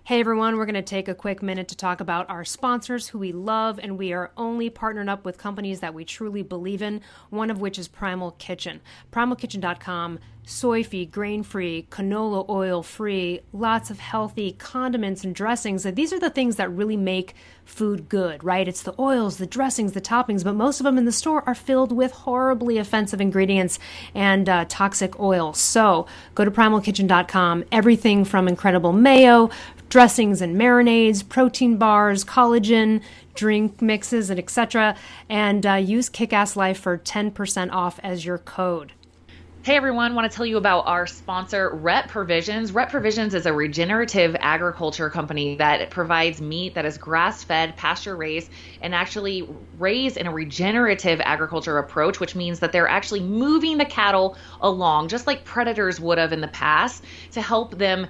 Hey everyone, we're going to take a quick minute to talk about our sponsors who we love, and we are only partnered up with companies that we truly believe in, one of which is Primal Kitchen. PrimalKitchen.com, soy-free, grain-free, canola oil-free, lots of healthy condiments and dressings. And these are the things that really make food good, right? It's the oils, the dressings, the toppings, but most of them in the store are filled with horribly offensive ingredients and toxic oils. So go to PrimalKitchen.com, everything from incredible mayo, dressings and marinades, protein bars, collagen, drink mixes, and etc. And use Kick-Ass Life for 10% off as your code. Hey everyone, want to tell you about our sponsor, Rep Provisions. Rep Provisions is a regenerative agriculture company that provides meat that is grass-fed, pasture-raised, and actually raised in a regenerative agriculture approach, which means that they're actually moving the cattle along, just like predators would have in the past, to help them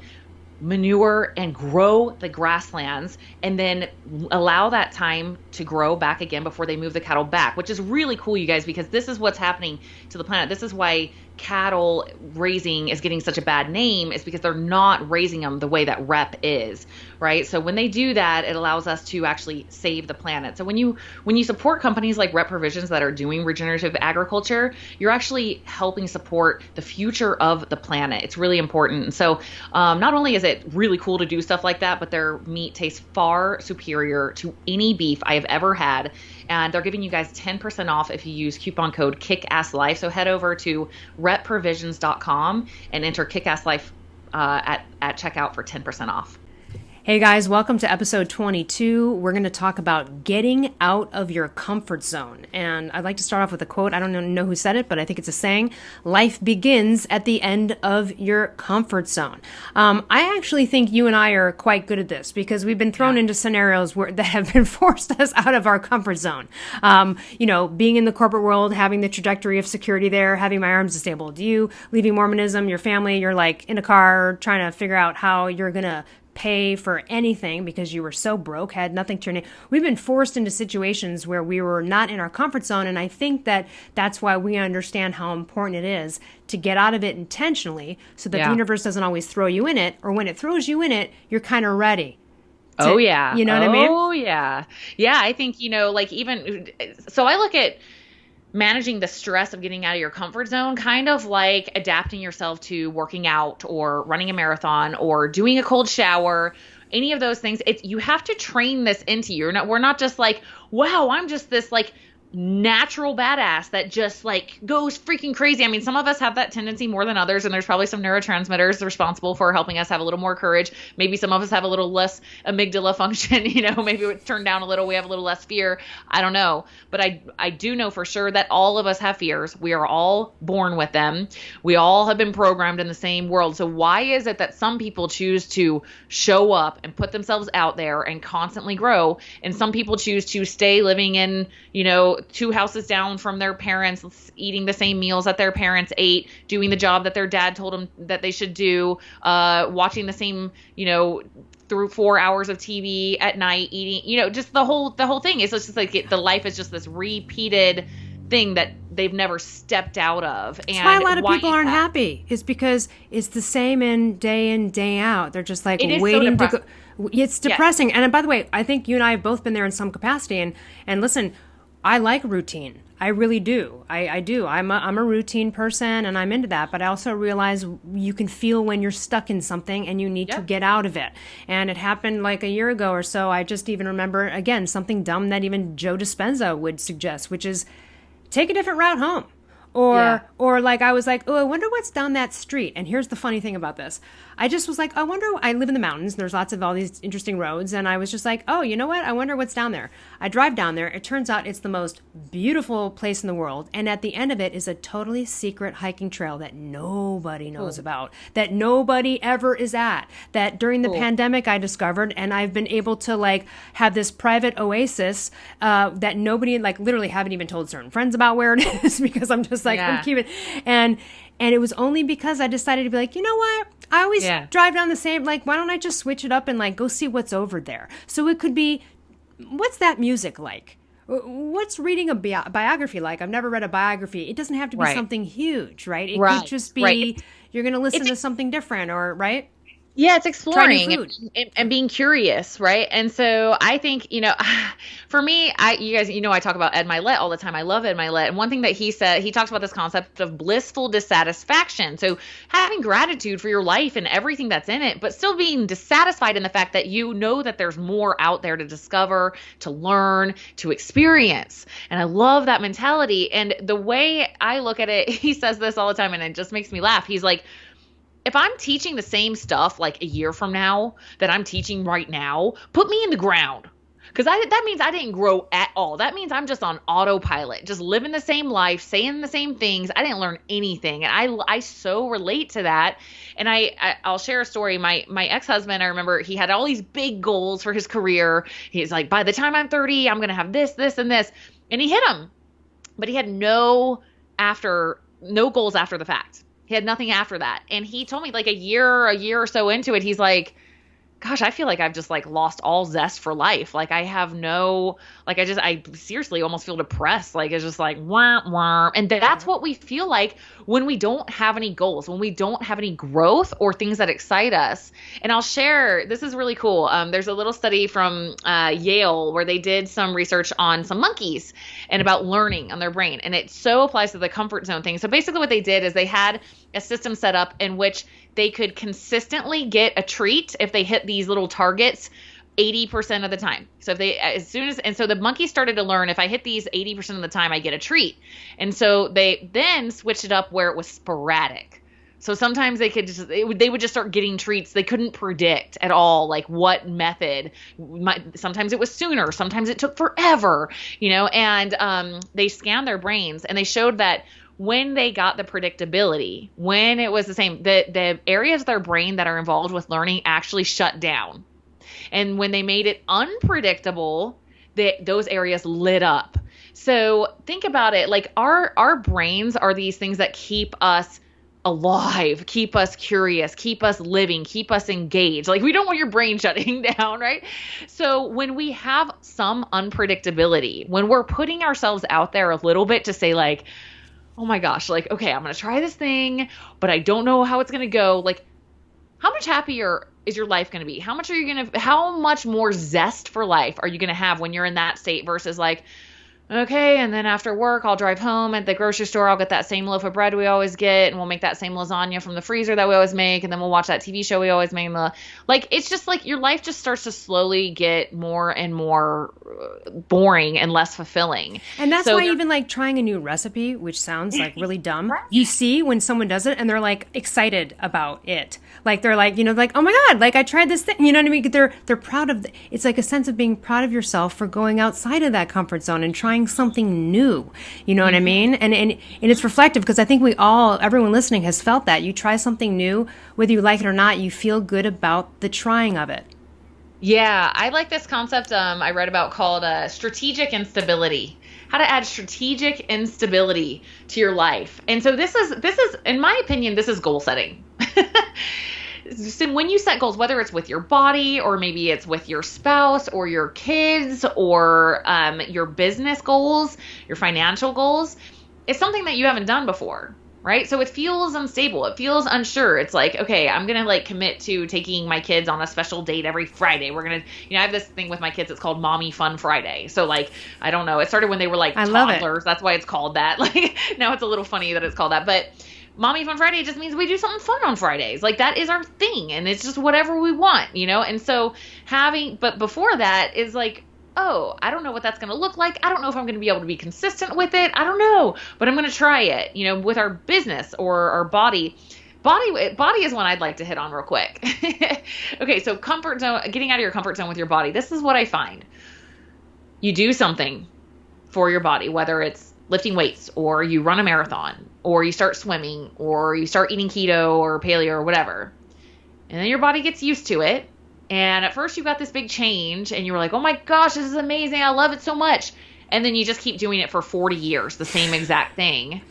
manure and grow the grasslands and then allow that time to grow back again before they move the cattle back, which is really cool, you guys, because this is what's happening to the planet. This is why cattle raising is getting such a bad name, is because they're not raising them the way that Rep is, right? So when they do that, it allows us to actually save the planet. So when you support companies like Rep Provisions that are doing regenerative agriculture, you're actually helping support the future of the planet. It's really important. And so not only is it really cool to do stuff like that, but their meat tastes far superior to any beef I have ever had. And they're giving you guys 10% off if you use coupon code KICKASSLIFE. So head over to repprovisions.com and enter KICKASSLIFE at checkout for 10% off. Hey guys, welcome to episode 22. We're going to talk about getting out of your comfort zone. And I'd like to start off with a quote. I don't know who said it, but I think it's a saying. Life begins at the end of your comfort zone. I actually think you and I are quite good at this because we've been thrown into scenarios that have been forced us out of our comfort zone. Being in the corporate world, having the trajectory of security there, having my arms disabled. You leaving Mormonism, your family, you're like in a car trying to figure out how you're going to pay for anything because you were so broke, had nothing to your name. We've been forced into situations where we were not in our comfort zone, and I think that that's why we understand how important it is to get out of it intentionally so that the universe doesn't always throw you in it, or when it throws you in it, you're kind of ready. Oh, yeah. You know what I mean? Oh, yeah. Yeah, I think, so I look at managing the stress of getting out of your comfort zone, kind of like adapting yourself to working out or running a marathon or doing a cold shower, any of those things. You have to train this into you. We're not just like, wow, I'm just this like natural badass that just like goes freaking crazy. I mean, some of us have that tendency more than others, and there's probably some neurotransmitters responsible for helping us have a little more courage. Maybe some of us have a little less amygdala function, maybe it's turned down a little. We have a little less fear. I don't know. But I do know for sure that all of us have fears. We are all born with them. We all have been programmed in the same world. So why is it that some people choose to show up and put themselves out there and constantly grow, and some people choose to stay living in, two houses down from their parents, eating the same meals that their parents ate, doing the job that their dad told them that they should do, watching the same, through 4 hours of TV at night, eating, just the whole thing is just like the life is just this repeated thing that they've never stepped out of. And that's why a lot of people aren't happy, is because it's the same in, day out. They're just like waiting to go. It's depressing. Yeah. And by the way, I think you and I have both been there in some capacity. And listen, I like routine. I really do. I do. I'm a routine person, and I'm into that. But I also realize you can feel when you're stuck in something and you need to get out of it. And it happened like a year ago or so. I just even remember, again, something dumb that even Joe Dispenza would suggest, which is take a different route home. Or like I was like, oh, I wonder what's down that street. And here's the funny thing about this. I just was like, I live in the mountains. And there's lots of all these interesting roads. And I was just like, oh, you know what? I wonder what's down there. I drive down there. It turns out it's the most beautiful place in the world. And at the end of it is a totally secret hiking trail that nobody knows about, that nobody ever is at, that during the pandemic I discovered. And I've been able to like have this private oasis that nobody, like literally haven't even told certain friends about where it is because I'm just like, I'm keeping, and it was only because I decided to be like, you know what? I always drive down the same, like, why don't I just switch it up and like go see what's over there? So it could be, what's that music like? What's reading a biography like? I've never read a biography. It doesn't have to be something huge, right? It could just be, you're going to listen to something different, or, right? Yeah, it's Try new exploring food. and being curious, right? And so I think, for me, you guys, I talk about Ed Milet all the time. I love Ed Milet. And one thing that he said, he talks about this concept of blissful dissatisfaction. So having gratitude for your life and everything that's in it, but still being dissatisfied in the fact that you know that there's more out there to discover, to learn, to experience. And I love that mentality. And the way I look at it, he says this all the time and it just makes me laugh. He's like, if I'm teaching the same stuff like a year from now that I'm teaching right now, put me in the ground. Because that means I didn't grow at all. That means I'm just on autopilot, just living the same life, saying the same things. I didn't learn anything. And I so relate to that. And I'll share a story. My ex-husband, I remember he had all these big goals for his career. He's like, by the time I'm 30, I'm going to have this, this, and this. And he hit them. But he had no goals after the fact. He had nothing after that. And he told me like a year or so into it, he's like, gosh, I feel like I've just like lost all zest for life. Like I have no, like I seriously almost feel depressed. Like it's just like, wah, wah. And that's what we feel like when we don't have any goals, when we don't have any growth or things that excite us. And I'll share, this is really cool. There's a little study from Yale where they did some research on some monkeys and about learning on their brain. And it so applies to the comfort zone thing. So basically what they did is they had a system set up in which they could consistently get a treat if they hit these little targets 80% of the time. So so the monkey started to learn, if I hit these 80% of the time, I get a treat. And so they then switched it up where it was sporadic. So sometimes they would just start getting treats. They couldn't predict at all, like what method. Sometimes it was sooner. Sometimes it took forever, and they scanned their brains and they showed that when they got the predictability, when it was the same, the areas of their brain that are involved with learning actually shut down. And when they made it unpredictable, those areas lit up. So think about it, like our brains are these things that keep us alive, keep us curious, keep us living, keep us engaged. Like we don't want your brain shutting down, right? So when we have some unpredictability, when we're putting ourselves out there a little bit to say like, oh my gosh, like, okay, I'm going to try this thing, but I don't know how it's going to go. Like, how much happier is your life going to be? How much more zest for life are you going to have when you're in that state versus like, okay, and then after work, I'll drive home at the grocery store. I'll get that same loaf of bread we always get, and we'll make that same lasagna from the freezer that we always make, and then we'll watch that TV show we always make. Like, it's just like your life just starts to slowly get more and more boring and less fulfilling. And that's why even like trying a new recipe, which sounds like really dumb, you see when someone does it and they're like excited about it. Like they're like, like, oh my God, like I tried this thing. You know what I mean? They're proud of it's like a sense of being proud of yourself for going outside of that comfort zone and trying something new. You know what I mean? And it's reflective because I think everyone listening has felt that. You try something new, whether you like it or not, you feel good about the trying of it. Yeah, I like this concept I read about called strategic instability. How to add strategic instability to your life. And so this is, in my opinion, this is goal setting. So when you set goals, whether it's with your body or maybe it's with your spouse or your kids or your business goals, your financial goals, it's something that you haven't done before, right? So it feels unstable. It feels unsure. It's like, okay, I'm going to like commit to taking my kids on a special date every Friday. We're going to, I have this thing with my kids. It's called Mommy Fun Friday. So like, I don't know. It started when they were like toddlers. That's why it's called that. Like now it's a little funny that it's called that, but Mommy Fun Friday just means we do something fun on Fridays. Like that is our thing. And it's just whatever we want, And so but before that is like, oh, I don't know what that's going to look like. I don't know if I'm going to be able to be consistent with it. I don't know, but I'm going to try it, with our business or our body. Body is one I'd like to hit on real quick. Okay. So comfort zone, getting out of your comfort zone with your body. This is what I find. You do something for your body, whether it's lifting weights or you run a marathon or you start swimming or you start eating keto or paleo or whatever. And then your body gets used to it. And at first you got this big change and you were like, oh my gosh, this is amazing. I love it so much. And then you just keep doing it for 40 years, the same exact thing.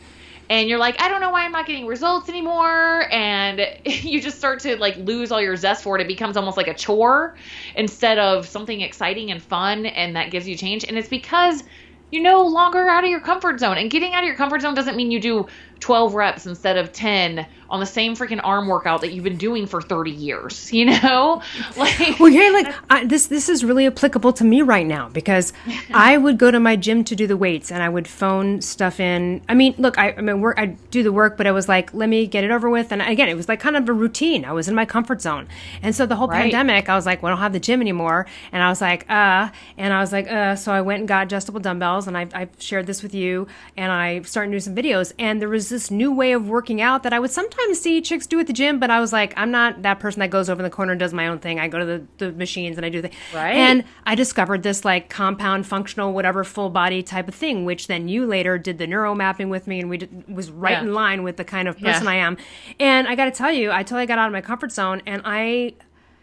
And you're like, I don't know why I'm not getting results anymore. And you just start to like lose all your zest for it. It becomes almost like a chore instead of something exciting and fun. And that gives you change. And it's because you're no longer out of your comfort zone. And getting out of your comfort zone doesn't mean you do 12 reps instead of 10 on the same freaking arm workout that you've been doing for 30 years, you know? Like, well, yeah, like this is really applicable to me right now, because I would go to my gym to do the weights and I would phone stuff in. I mean, look, I do the work, but I was like, let me get it over with. And again, it was like kind of a routine. I was in my comfort zone. And so the whole pandemic, I was like, well, I don't have the gym anymore. And I was like, so I went and got adjustable dumbbells, and I've shared this with you, and I started doing some videos, and there was this new way of working out that I would sometimes see chicks do at the gym, but I was like, I'm not that person that goes over in the corner and does my own thing. I go to the machines and I do the thing. Right. And I discovered this like compound functional, whatever, full body type of thing, which then you later did the neuro mapping with me, and was right in line with the kind of person I am. And I got to tell you, I totally got out of my comfort zone, and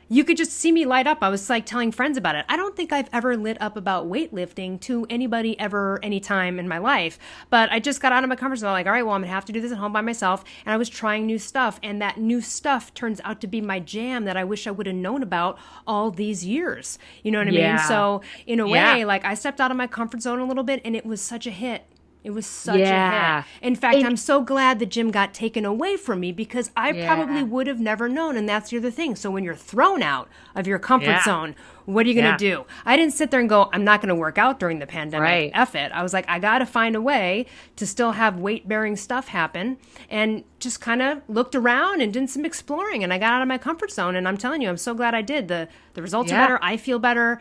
you could just see me light up. I was like telling friends about it. I don't think I've ever lit up about weightlifting to anybody ever, any time in my life. But I just got out of my comfort zone. Like, all right, well, I'm going to have to do this at home by myself. And I was trying new stuff. And that new stuff turns out to be my jam that I wish I would have known about all these years. You know what I mean? So in a way, like, I stepped out of my comfort zone a little bit, and it was such a hit. It was such a hit. In fact, I'm so glad the gym got taken away from me, because I probably would have never known. And that's the other thing. So when you're thrown out of your comfort zone, what are you going to do? I didn't sit there and go, I'm not going to work out during the pandemic. F it. I was like, I got to find a way to still have weight-bearing stuff happen, and just kind of looked around and did some exploring. And I got out of my comfort zone. And I'm telling you, I'm so glad I did. The results are better. I feel better.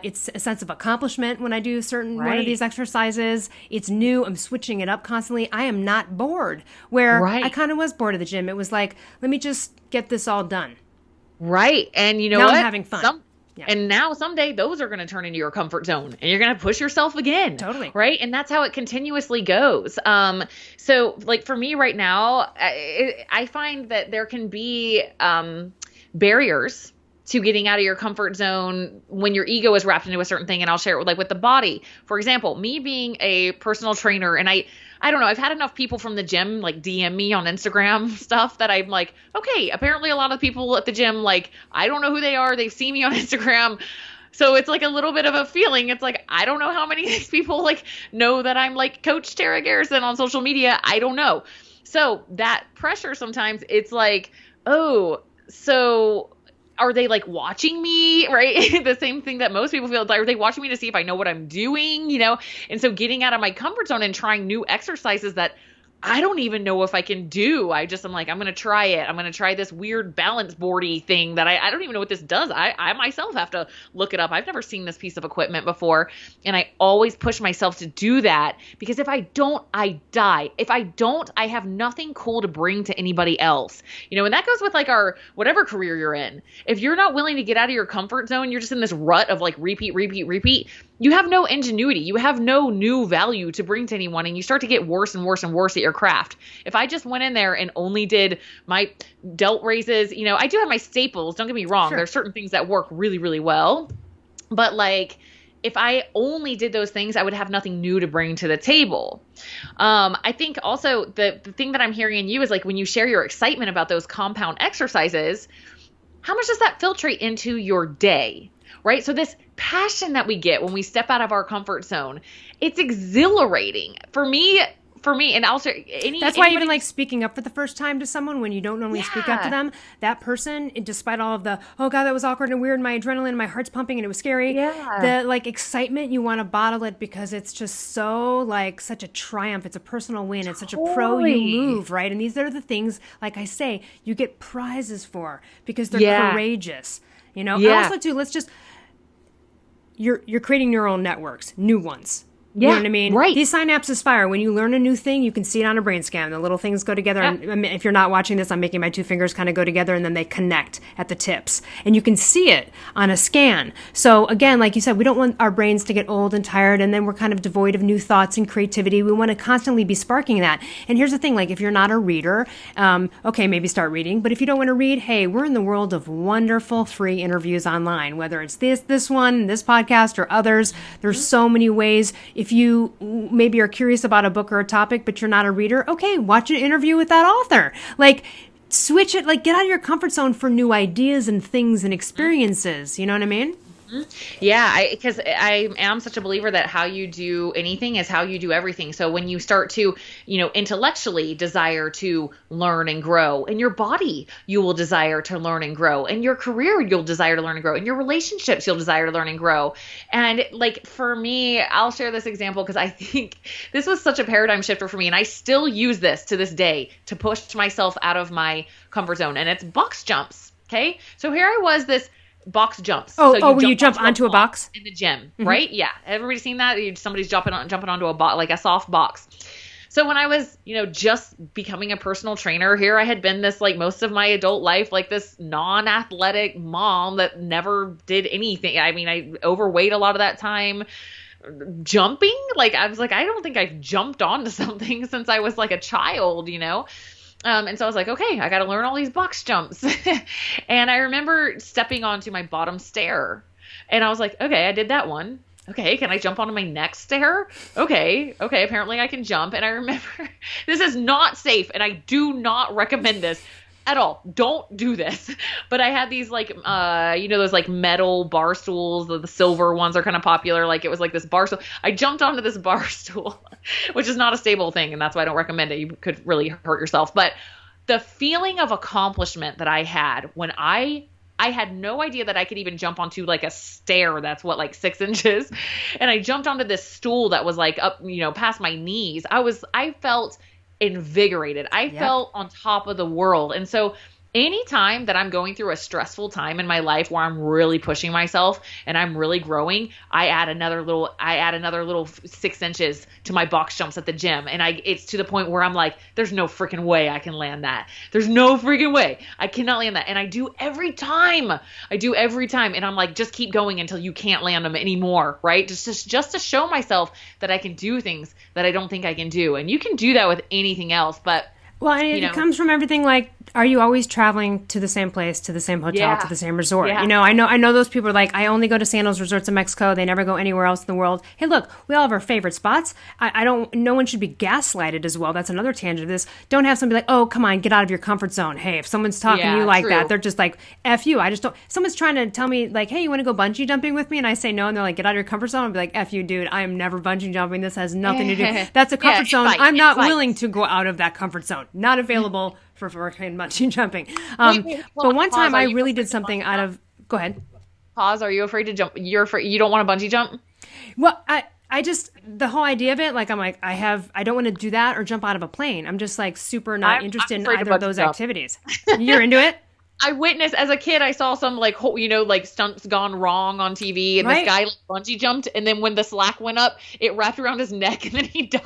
It's a sense of accomplishment when I do one of these exercises. It's new. I'm switching it up constantly. I am not bored, where I kind of was bored of the gym. It was like, let me just get this all done. Right. And you know now what? I'm having fun. And now someday those are going to turn into your comfort zone, and you're going to push yourself again. Totally. Right. And that's how it continuously goes. So like for me right now, I find that there can be barriers to getting out of your comfort zone when your ego is wrapped into a certain thing. And I'll share it with the body. For example, me being a personal trainer, and I don't know, I've had enough people from the gym like DM me on Instagram stuff that I'm like, okay, apparently a lot of people at the gym, like, I don't know who they are. They've seen me on Instagram. So it's like a little bit of a feeling. It's like, I don't know how many of these people like know that I'm like Coach Tara Garrison on social media. I don't know. So that pressure sometimes, it's like, oh, so are they like watching me, right? The same thing that most people feel. Are they watching me to see if I know what I'm doing, you know? And so getting out of my comfort zone and trying new exercises that I don't even know if I can do. I'm like, I'm going to try it. I'm going to try this weird balance boardy thing that I don't even know what this does. I myself have to look it up. I've never seen this piece of equipment before. And I always push myself to do that, because if I don't, I die. If I don't, I have nothing cool to bring to anybody else. You know, and that goes with like our, whatever career you're in. If you're not willing to get out of your comfort zone, you're just in this rut of like repeat. You have no ingenuity. You have no new value to bring to anyone, and you start to get worse and worse and worse at your craft. If I just went in there and only did my delt raises, you know, I do have my staples. Don't get me wrong. Sure. There's certain things that work really, really well. But like, if I only did those things, I would have nothing new to bring to the table. I think also the thing that I'm hearing in you is like, when you share your excitement about those compound exercises, how much does that filtrate into your day? Right? So this passion that we get when we step out of our comfort zone, it's exhilarating for me. And also that's why even like speaking up for the first time to someone when you don't normally speak up to them, that person, despite all of the, oh God, that was awkward and weird, my adrenaline, my heart's pumping and it was scary. The like excitement, you want to bottle it because it's just so like such a triumph. It's a personal win. It's such a pro you move, right? And these are the things, like I say, you get prizes for because they're courageous. You know, also too, you're creating neural networks, new ones. You know what I mean? Right. These synapses fire. When you learn a new thing, you can see it on a brain scan. The little things go together. And I mean, if you're not watching this, I'm making my two fingers kind of go together and then they connect at the tips. And you can see it on a scan. So again, like you said, we don't want our brains to get old and tired and then we're kind of devoid of new thoughts and creativity. We want to constantly be sparking that. And here's the thing, like if you're not a reader, okay, maybe start reading. But if you don't want to read, hey, we're in the world of wonderful free interviews online, whether it's this one, this podcast or others. There's so many ways. If you maybe are curious about a book or a topic, but you're not a reader, okay, watch an interview with that author. Like, switch it, like, get out of your comfort zone for new ideas and things and experiences. You know what I mean? Yeah, because I am such a believer that how you do anything is how you do everything. So when you start to, intellectually desire to learn and grow, in your body, you will desire to learn and grow. In your career, you'll desire to learn and grow. In your relationships, you'll desire to learn and grow. And like for me, I'll share this example because I think this was such a paradigm shifter for me. And I still use this to this day to push myself out of my comfort zone. And it's box jumps. Okay. So here I was, this box jumps. Where you jump onto a box in the gym, right? Yeah, everybody's seen that. Somebody's jumping onto a box, like a soft box. So when I was, just becoming a personal trainer, here I had been this, like most of my adult life, like this non-athletic mom that never did anything. I mean, I overweight a lot of that time. Jumping, like I was like, I don't think I've jumped onto something since I was like a child, And so I was like, okay, I got to learn all these box jumps. And I remember stepping onto my bottom stair and I was like, okay, I did that one. Okay. Can I jump onto my next stair? Okay. Apparently I can jump. And I remember this is not safe and I do not recommend this at all. Don't do this. But I had these like, those like metal bar stools, the silver ones are kind of popular. Like it was like this bar stool. I jumped onto this bar stool, which is not a stable thing. And that's why I don't recommend it. You could really hurt yourself. But the feeling of accomplishment that I had when I had no idea that I could even jump onto like a stair that's like 6 inches. And I jumped onto this stool that was like up, past my knees. I felt invigorated. I felt on top of the world. And so anytime that I'm going through a stressful time in my life where I'm really pushing myself and I'm really growing, I add another little 6 inches to my box jumps at the gym. And it's to the point where I'm like, there's no freaking way I can land that. There's no freaking way I cannot land that. And I do every time. And I'm like, just keep going until you can't land them anymore. Right. Just to show myself that I can do things that I don't think I can do. And you can do that with anything else, but well, and it comes from everything like, are you always traveling to the same place, to the same hotel, to the same resort? Yeah. I know those people are like, I only go to Sandals resorts in Mexico. They never go anywhere else in the world. Hey, look, we all have our favorite spots. No one should be gaslighted as well. That's another tangent of this. Don't have somebody like, oh, come on, get out of your comfort zone. Hey, if someone's talking to you like that, they're just like, F you. I just don't. Someone's trying to tell me like, hey, you want to go bungee jumping with me? And I say no. And they're like, get out of your comfort zone. I'll be like, F you, dude. I am never bungee jumping. This has nothing to do. That's a comfort zone. I'm not willing to go out of that comfort zone. Not available for bungee jumping. But one time I really did something out of, go ahead. Pause. Are you afraid to jump? You don't want to bungee jump? Well, I just, the whole idea of it, like, I'm like, I don't want to do that or jump out of a plane. I'm just like super not interested in either of those activities. You're into it? I witnessed as a kid, I saw some like stunts gone wrong on TV, and this guy like bungee jumped, and then when the slack went up, it wrapped around his neck, and then he died.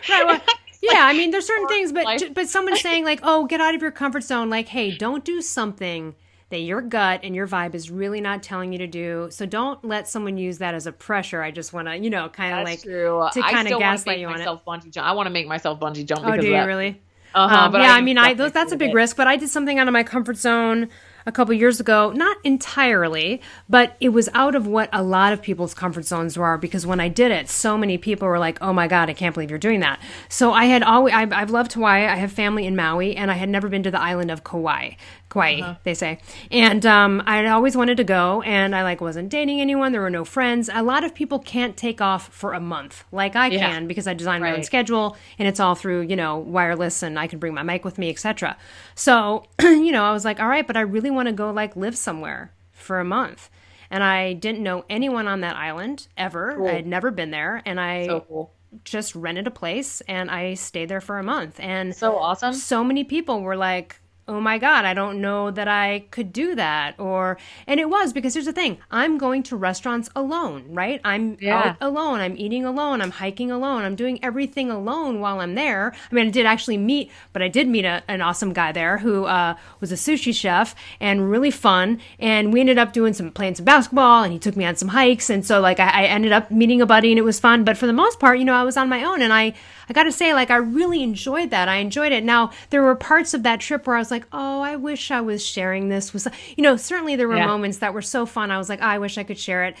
Right. Well, yeah, I mean, there's certain things, but someone's saying like, oh, get out of your comfort zone. Like, hey, don't do something that your gut and your vibe is really not telling you to do. So don't let someone use that as a pressure. I just want to, kind of like true. To kind of gaslight you on it. I want to make myself bungee jump. Oh, do you really? But yeah, I mean, that's a big risk, but I did something out of my comfort zone a couple years ago, not entirely, but it was out of what a lot of people's comfort zones were, because when I did it, so many people were like, oh my God, I can't believe you're doing that. So I've loved Hawaii. I have family in Maui, and I had never been to the island of Kauai, they say. And I always wanted to go, and I wasn't dating anyone. There were no friends. A lot of people can't take off for a month like I can, because I design my own schedule, and it's all through, wireless, and I can bring my mic with me, etc. So, I was like, all right, but I really want to go live somewhere for a month. And I didn't know anyone on that island ever. Cool. I had never been there. And I just rented a place and I stayed there for a month. And so awesome. So many people were like, oh my God, I don't know that I could do that. And it was because here's the thing. I'm going to restaurants alone, right? I'm out alone. I'm eating alone. I'm hiking alone. I'm doing everything alone while I'm there. I mean, I did meet an awesome guy there who was a sushi chef and really fun. And we ended up playing some basketball, and he took me on some hikes. And so I ended up meeting a buddy, and it was fun. But for the most part, I was on my own, and I got to say, I really enjoyed that. I enjoyed it. Now, there were parts of that trip where I was like, oh, I wish I was sharing this with, certainly there were moments that were so fun. I was like, oh, I wish I could share it.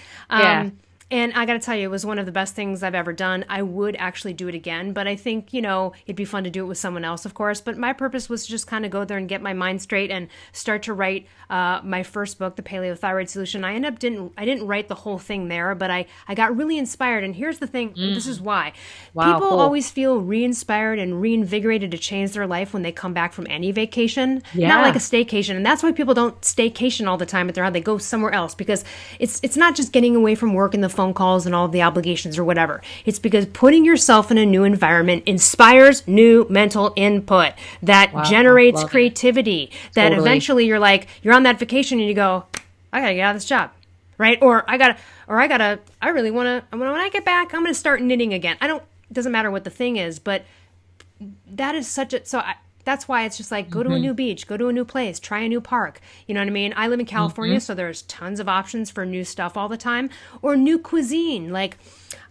And I got to tell you, it was one of the best things I've ever done. I would actually do it again, but I think, it'd be fun to do it with someone else, of course. But my purpose was to just kind of go there and get my mind straight and start to write my first book, The Paleothyroid Solution. I didn't write the whole thing there, but I got really inspired. And here's the thing, this is why. Wow, people cool. always feel re-inspired and reinvigorated to change their life when they come back from any vacation. Yeah. Not like a staycation. And that's why people don't staycation all the time at their house. They go somewhere else, because it's not just getting away from work and the phone calls and all the obligations or whatever. It's because putting yourself in a new environment inspires new mental input that generates creativity, that eventually you're on that vacation and you go, I gotta get out of this job, right? Or I really want to, when I get back, I'm going to start knitting again. It doesn't matter what the thing is, but that is that's why it's just like, go to a new beach, go to a new place, try a new park. You know what I mean? I live in California, so there's tons of options for new stuff all the time, or new cuisine. Like,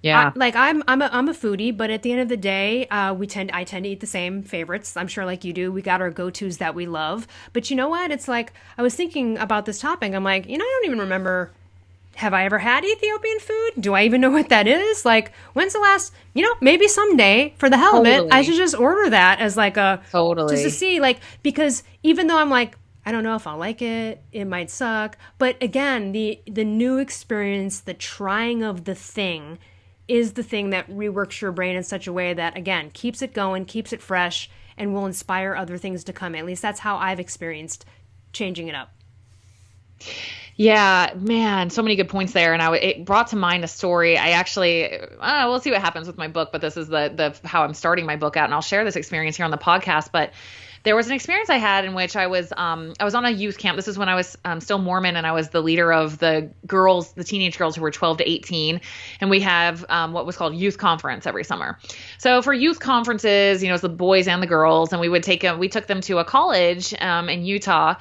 I'm a foodie, but at the end of the day, I tend to eat the same favorites. I'm sure, like you do, we got our go-tos that we love. But you know what? It's like, I was thinking about this topic. I'm like, I don't even remember. Have I ever had Ethiopian food? Do I even know what that is? Like, when's the last, maybe someday, for the hell of it, I should just order that as like just to see, like, because even though I'm like, I don't know if I'll like it, it might suck. But again, the new experience, the trying of the thing is the thing that reworks your brain in such a way that, again, keeps it going, keeps it fresh, and will inspire other things to come. At least that's how I've experienced changing it up. Yeah, man, so many good points there. And it brought to mind a story. I actually, we'll see what happens with my book, but this is the how I'm starting my book out. And I'll share this experience here on the podcast. But there was an experience I had in which I was on a youth camp. This is when I was still Mormon, and I was the leader of the teenage girls who were 12 to 18. And we have what was called youth conference every summer. So for youth conferences, it's the boys and the girls, and we took them to a college in Utah.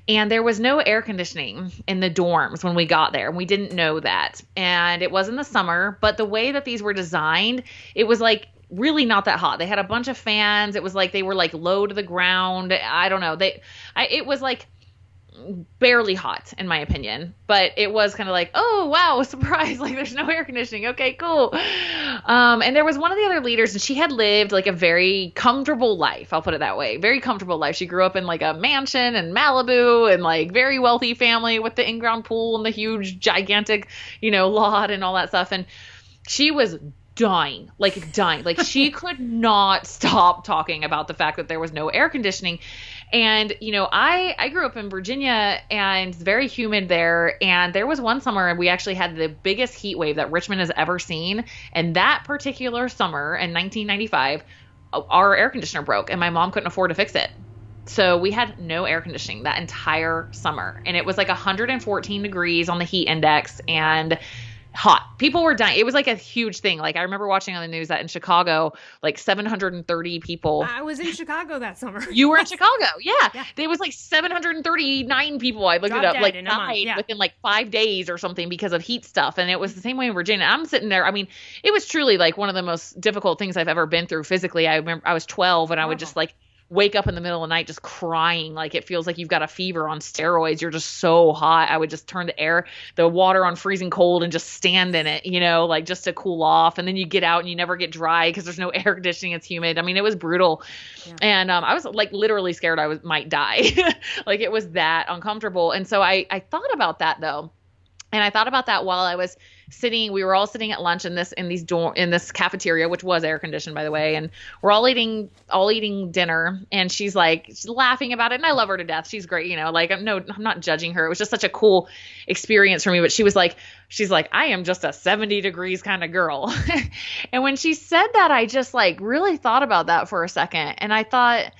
And there was no air conditioning in the dorms when we got there. And we didn't know that. And it was in the summer, but the way that these were designed, it was like really not that hot. They had a bunch of fans. It was like they were like low to the ground. I don't know. It was like barely hot in my opinion, but it was kind of like, oh wow, surprise, like there's no air conditioning. Okay, cool. And there was one of the other leaders, and she had lived like a very comfortable life. I'll put it that way. Very comfortable life. She grew up in like a mansion in Malibu, and like very wealthy family with the in-ground pool and the huge gigantic, lot and all that stuff. And she was dying. Like she could not stop talking about the fact that there was no air conditioning. And, I grew up in Virginia, and it's very humid there. And there was one summer, and we actually had the biggest heat wave that Richmond has ever seen. And that particular summer in 1995, our air conditioner broke, and my mom couldn't afford to fix it. So we had no air conditioning that entire summer. And it was like 114 degrees on the heat index, and hot. People were dying. It was like a huge thing. Like I remember watching on the news that in Chicago, like 730 people. I was in Chicago that summer. You were in Chicago. Yeah. There was like 739 people. I looked it up, like died within like 5 days or something because of heat stuff. And it was the same way in Virginia. I'm sitting there. I mean, it was truly like one of the most difficult things I've ever been through physically. I remember I was 12, and I would just like wake up in the middle of the night just crying. Like it feels like you've got a fever on steroids. You're just so hot. I would just turn the water on freezing cold and just stand in it, like just to cool off. And then you get out and you never get dry because there's no air conditioning. It's humid. I mean, it was brutal. Yeah. And I was like literally scared I might die. Like it was that uncomfortable. And so I thought about that though. And I thought about that while I was we were all sitting at lunch in this cafeteria, which was air conditioned, by the way. And we're all eating dinner, and she's laughing about it. And I love her to death. She's great. Like, I'm not judging her. It was just such a cool experience for me. But she's like, I am just a 70 degrees kind of girl. And when she said that, I just like really thought about that for a second. And I thought,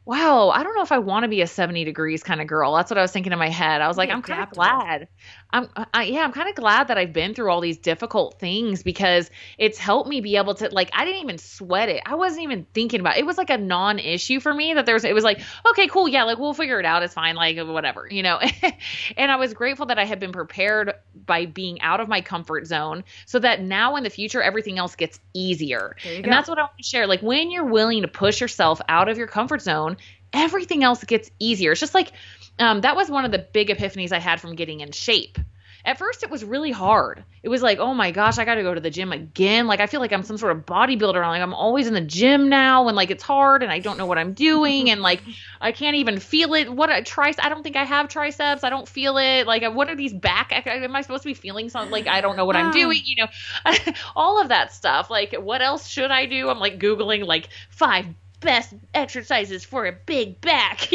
wow, I don't know if I want to be a 70 degrees kind of girl. That's what I was thinking in my head. I was like, I'm kind of glad. I'm kind of glad that I've been through all these difficult things, because it's helped me be able to, like, I didn't even sweat it. I wasn't even thinking about it. It was like a non-issue for me that it was like, okay, cool. Yeah. Like we'll figure it out. It's fine. Like whatever, and I was grateful that I had been prepared by being out of my comfort zone, so that now in the future, everything else gets easier. And that's what I want to share. Like when you're willing to push yourself out of your comfort zone, everything else gets easier. It's just like, that was one of the big epiphanies I had from getting in shape. at first it was really hard. It was like, oh my gosh, I got to go to the gym again. Like, I feel like I'm some sort of bodybuilder. Like, I'm always in the gym now, and like, it's hard and I don't know what I'm doing. And like, I can't even feel it. I don't think I have triceps. I don't feel it. Like, what are these back? Am I supposed to be feeling something? Like, I don't know what I'm doing, all of that stuff. Like, what else should I do? I'm like Googling like 5 best exercises for a big back,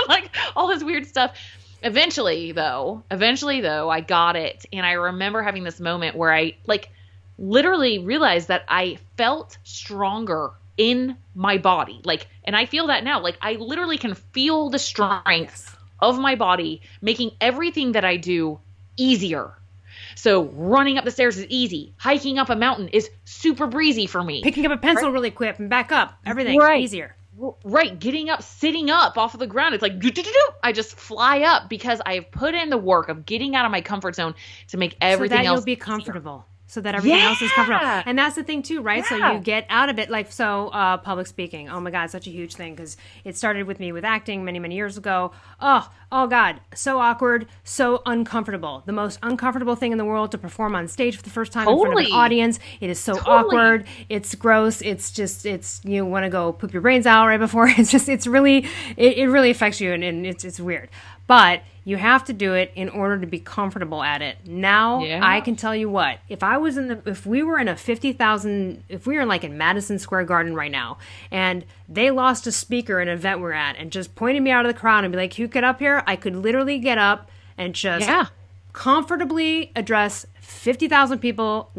like all this weird stuff. Eventually though, I got it. And I remember having this moment where I like literally realized that I felt stronger in my body. Like, and I feel that now. Like, I literally can feel the strength of my body making everything that I do easier. So running up the stairs is easy. Hiking up a mountain is super breezy for me. Picking up a pencil really quick and back up. Everything easier. Right. Getting up, sitting up off of the ground. It's like, I just fly up because I have put in the work of getting out of my comfort zone to make everything else you'll be comfortable. So that everything else is comfortable. And that's the thing too, right? So you get out of it. Like, public speaking. Oh my God, such a huge thing. Because it started with me with acting many, many years ago. Oh God, so awkward, so uncomfortable. The most uncomfortable thing in the world to perform on stage for the first time in front of an audience. It is so awkward. It's gross. It's you want to go poop your brains out right before. It really affects you, and it's weird. But you have to do it in order to be comfortable at it. Now, I can tell you what, if we were in like in Madison Square Garden right now, and they lost a speaker in an event we're at, and just pointed me out of the crowd and be like, "You get up here," I could literally get up and just comfortably address 50,000 people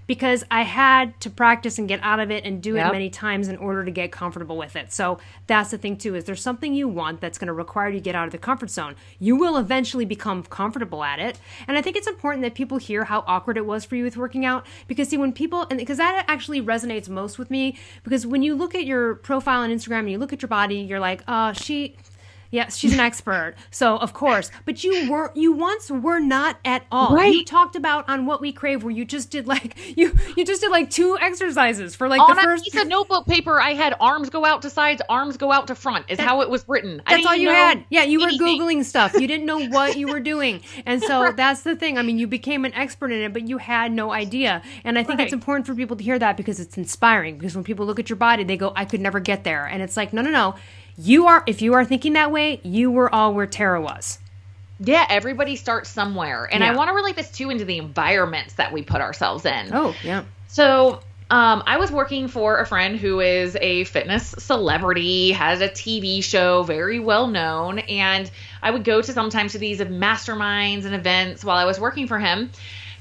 because I had to practice and get out of it and do it many times in order to get comfortable with it. So that's the thing too, is there's something you want that's going to require you to get out of the comfort zone. You will eventually become comfortable at it. And I think it's important that people hear how awkward it was for you with working out, because see, because that actually resonates most with me, because when you look at your profile on Instagram and you look at your body, you're like, yes, she's an expert. So of course, but you once were not at all. Right. You talked about on What We Crave where you just did like you just did like 2 exercises for like on the first piece of notebook paper. I had arms go out to sides, arms go out to front is how it was written. That's all you had. Yeah, you were Googling stuff. You didn't know what you were doing. And so that's the thing. I mean, you became an expert in it, but you had no idea. And I think it's important for people to hear that, because it's inspiring. Because when people look at your body, they go, "I could never get there." And it's like, no. If you are thinking that way, you were all where Tara was. Yeah, everybody starts somewhere. And I want to relate this too into the environments that we put ourselves in. Oh, yeah. So I was working for a friend who is a fitness celebrity, has a TV show, very well known. And I would go sometimes to these masterminds and events while I was working for him.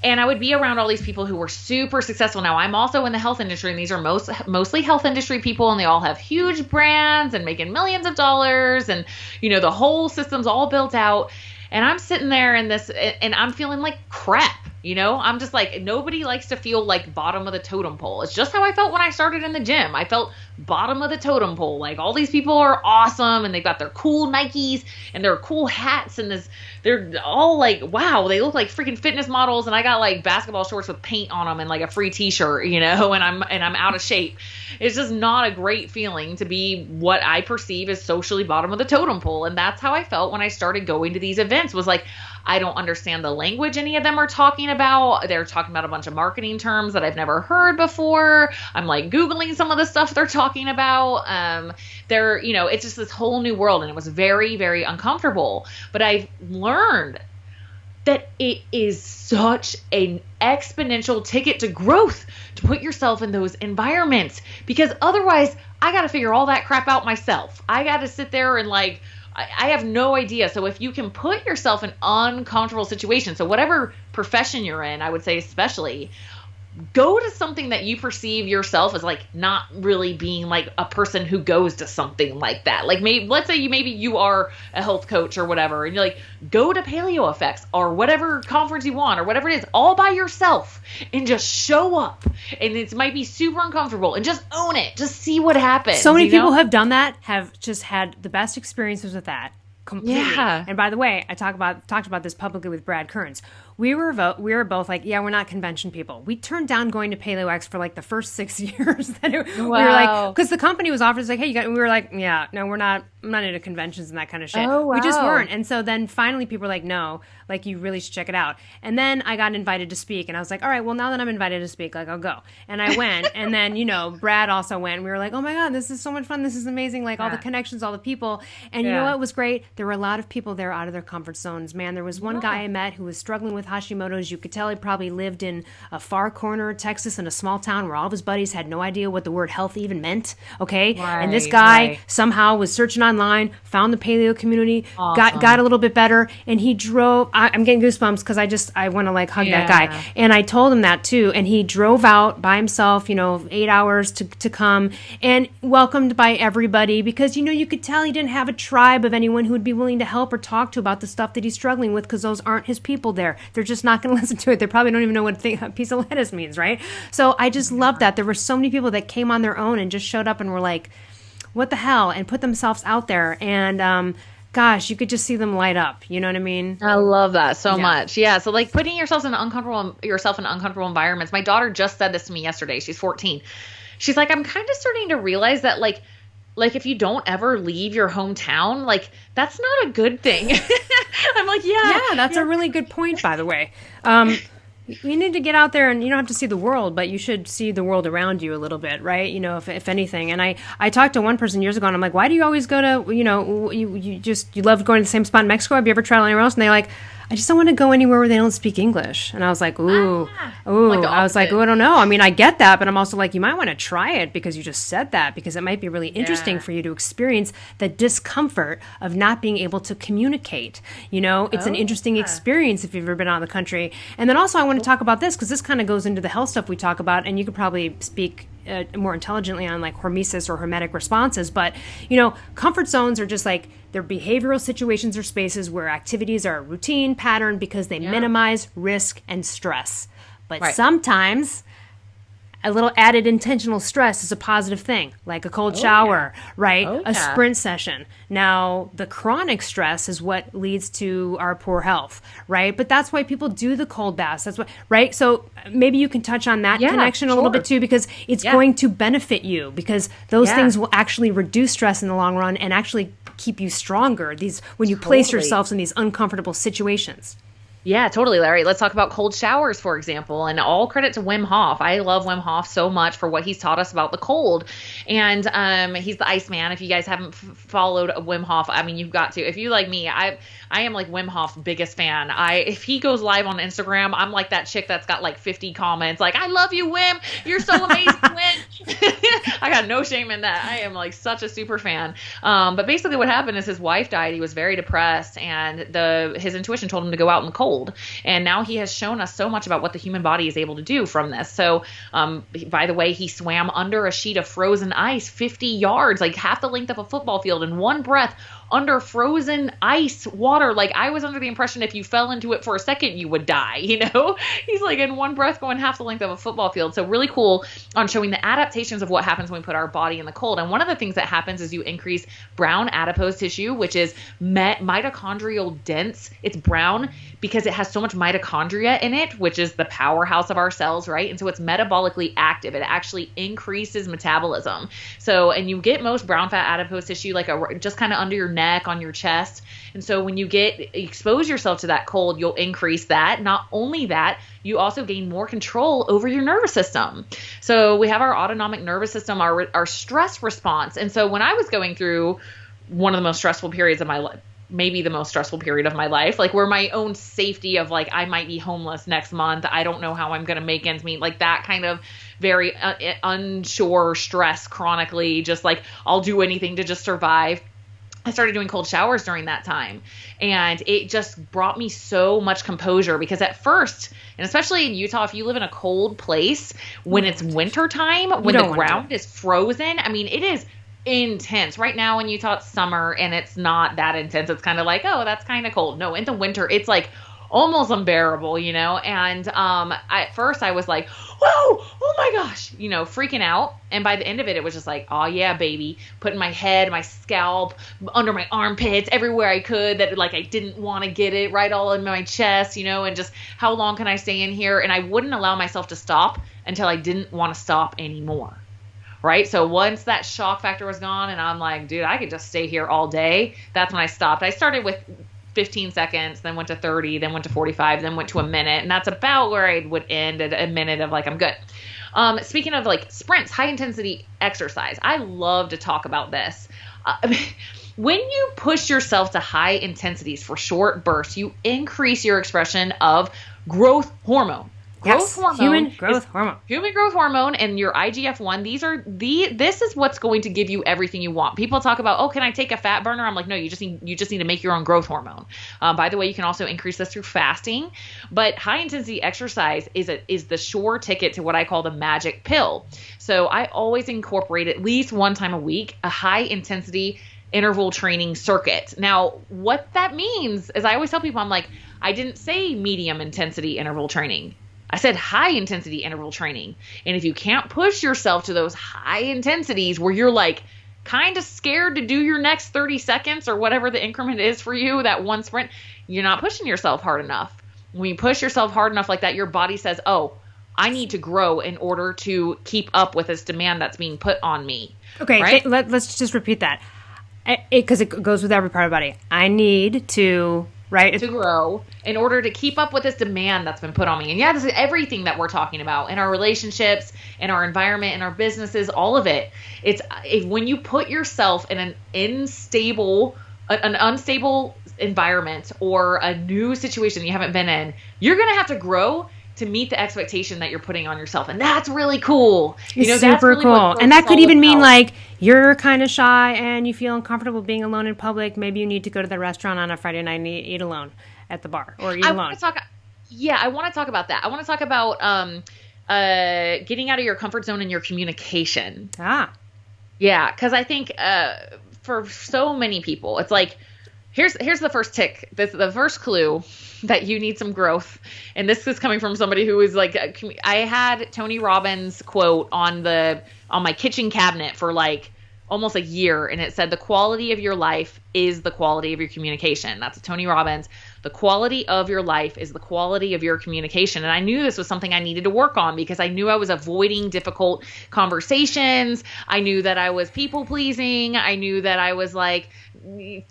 And I would be around all these people who were super successful. Now, I'm also in the health industry, and these are mostly health industry people, and they all have huge brands and making millions of dollars, and, the whole system's all built out. And I'm sitting there and I'm feeling like crap. I'm just like, nobody likes to feel like bottom of the totem pole. It's just how I felt when I started in the gym. I felt bottom of the totem pole. Like, all these people are awesome, and they've got their cool Nikes and their cool hats, and they're all like, wow, they look like freaking fitness models. And I got like basketball shorts with paint on them and like a free t-shirt, and I'm out of shape. It's just not a great feeling to be what I perceive as socially bottom of the totem pole. And that's how I felt when I started going to these events, was like, I don't understand the language any of them are talking about. They're talking about a bunch of marketing terms that I've never heard before. I'm like Googling some of the stuff they're talking about. It's just this whole new world, and it was very, very uncomfortable. But I've learned that it is such an exponential ticket to growth to put yourself in those environments, because otherwise I got to figure all that crap out myself. I got to sit there and like, I have no idea. So if you can put yourself in uncomfortable situations, so whatever profession you're in, I would say especially, go to something that you perceive yourself as like not really being like a person who goes to something like that. Like, let's say maybe you are a health coach or whatever, and you're like, go to Paleo Effects or whatever conference you want or whatever it is, all by yourself, and just show up. And it might be super uncomfortable, and just own it. Just see what happens. So many people have done that, have just had the best experiences with that. Completely. Yeah. And by the way, I talked about this publicly with Brad Kearns. We were both like, we're not convention people. We turned down going to Paleo X for like the first 6 years. We were like, because the company was offering, like, hey, we were like, yeah, no, we're not. I'm not into conventions and that kind of shit. Oh, wow. We just weren't. And so then finally people were like, no, like you really should check it out. And then I got invited to speak and I was like, all right, well now that I'm invited to speak, like I'll go. And I went. And then, Brad also went. We were like, oh my God, this is so much fun. This is amazing. Like all the connections, all the people. And you know what was great? There were a lot of people there out of their comfort zones. Man, there was one guy I met who was struggling with Hashimoto's. You could tell he probably lived in a far corner of Texas in a small town where all of his buddies had no idea what the word health even meant. Okay. Right, and this guy somehow was searching online, found the paleo community, got a little bit better. And he drove, I'm getting goosebumps because I want to like hug that guy. And I told him that too. And he drove out by himself, 8 hours to come and welcomed by everybody because, you could tell he didn't have a tribe of anyone who would be willing to help or talk to about the stuff that he's struggling with because those aren't his people there. They're just not going to listen to it. They probably don't even know what a piece of lettuce means, right? So I just love that. There were so many people that came on their own and just showed up and were like, what the hell? And put themselves out there. And gosh, you could just see them light up. You know what I mean? I love that so much. Yeah. So like putting yourself in uncomfortable environments. My daughter just said this to me yesterday. She's 14. She's like, I'm kind of starting to realize that like if you don't ever leave your hometown, like that's not a good thing. I'm like, yeah, that's a really good point, by the way. You need to get out there and you don't have to see the world, but you should see the world around you a little bit, right? If anything. And I talked to one person years ago and I'm like, why do you always go to, you love going to the same spot in Mexico? Have you ever traveled anywhere else? And they're like, I just don't want to go anywhere where they don't speak English. And I was like, ooh. I was like, I don't know. I mean, I get that, but I'm also like, you might want to try it because you just said that because it might be really interesting for you to experience the discomfort of not being able to communicate. It's an interesting experience if you've ever been out of the country. And then also I want to talk about this because this kind of goes into the health stuff we talk about, and you could probably speak more intelligently on like hormesis or hermetic responses. But, comfort zones are just like, they're behavioral situations or spaces where activities are a routine pattern because they minimize risk and stress. But sometimes a little added intentional stress is a positive thing, like a cold shower, right? A sprint session. Now, the chronic stress is what leads to our poor health, right? But that's why people do the cold baths. That's what, right? So maybe you can touch on that connection a little bit too, because it's going to benefit you because those things will actually reduce stress in the long run and actually keep you stronger when you place yourselves in these uncomfortable situations. Yeah, totally, Larry. Let's talk about cold showers, for example, and all credit to Wim Hof. I love Wim Hof so much for what he's taught us about the cold. And he's the Iceman. If you guys haven't followed Wim Hof, I mean, you've got to. If you like me, I am like Wim Hof's biggest fan. If he goes live on Instagram, I'm like that chick that's got like 50 comments like, I love you, Wim. You're so amazing, Wim. I got no shame in that. I am like such a super fan. But basically what happened is his wife died. He was very depressed and his intuition told him to go out in the cold. And now he has shown us so much about what the human body is able to do from this. So, by the way, he swam under a sheet of frozen ice 50 yards, like half the length of a football field in one breath under frozen ice water. Like I was under the impression if you fell into it for a second, you would die, He's like in one breath going half the length of a football field. So really cool on showing the adaptations of what happens when we put our body in the cold. And one of the things that happens is you increase brown adipose tissue, which is mitochondrial dense. It's brown because it has so much mitochondria in it, which is the powerhouse of our cells, right? And so it's metabolically active. It actually increases metabolism. So, and you get most brown fat adipose tissue like just kind of under your neck, on your chest. And so when you expose yourself to that cold, you'll increase that. Not only that, you also gain more control over your nervous system. So we have our autonomic nervous system, our stress response. And so when I was going through one of the most stressful periods of my life, maybe the most stressful period of my life, like where my own safety of like, I might be homeless next month. I don't know how I'm going to make ends meet, like that kind of very unsure stress chronically, just like I'll do anything to just survive. I started doing cold showers during that time, and it just brought me so much composure because at first, and especially in Utah, if you live in a cold place, when it's winter time, when the ground is frozen, I mean, it is intense. Right now in Utah, it's summer and it's not that intense. It's kind of like, oh, that's kind of cold. No, in the winter, it's like almost unbearable, And at first I was like, whoa, oh my gosh, freaking out. And by the end of it, it was just like, oh yeah, baby, putting my head, my scalp, under my armpits, everywhere I could that like I didn't want to get it, right all in my chest, and just how long can I stay in here? And I wouldn't allow myself to stop until I didn't want to stop anymore. right? So once that shock factor was gone and I'm like, dude, I could just stay here all day. That's when I stopped. I started with 15 seconds, then went to 30, then went to 45, then went to a minute. And that's about where I would end at a minute of like, I'm good. Speaking of like sprints, high intensity exercise, I love to talk about this. When you push yourself to high intensities for short bursts, you increase your expression of growth hormone. Human growth hormone and your IGF-1. This is what's going to give you everything you want. People talk about, oh, can I take a fat burner? I'm like, no, you just need to make your own growth hormone. By the way, you can also increase this through fasting, but high intensity exercise is the sure ticket to what I call the magic pill. So I always incorporate at least one time a week, a high intensity interval training circuit. Now, what that means is I always tell people, I'm like, I didn't say medium intensity interval training. I said high intensity interval training. And if you can't push yourself to those high intensities where you're like kind of scared to do your next 30 seconds or whatever the increment is for you, that one sprint, you're not pushing yourself hard enough. When you push yourself hard enough like that, your body says, oh, I need to grow in order to keep up with this demand that's being put on me. Okay, right? Let's just repeat that. Because it goes with every part of the body. I need to... Right. To grow in order to keep up with this demand that's been put on me. And yeah, this is everything that we're talking about in our relationships, in our environment, in our businesses, all of it. It's when you put yourself in an unstable environment or a new situation you haven't been in, you're going to have to grow to meet the expectation that you're putting on yourself. And that's really cool. It's super that's really cool. And that could even mean like you're kind of shy and you feel uncomfortable being alone in public. Maybe you need to go to the restaurant on a Friday night and eat alone at the bar or eat alone. I want to talk about that. I want to talk about getting out of your comfort zone in your communication. Yeah, because I think for so many people, it's like, here's the first tick. The first clue that you need some growth. And this is coming from somebody who is like, I had Tony Robbins quote on my kitchen cabinet for like almost a year. And it said, the quality of your life is the quality of your communication. That's Tony Robbins. The quality of your life is the quality of your communication. And I knew this was something I needed to work on because I knew I was avoiding difficult conversations. I knew that I was people pleasing. I knew that I was like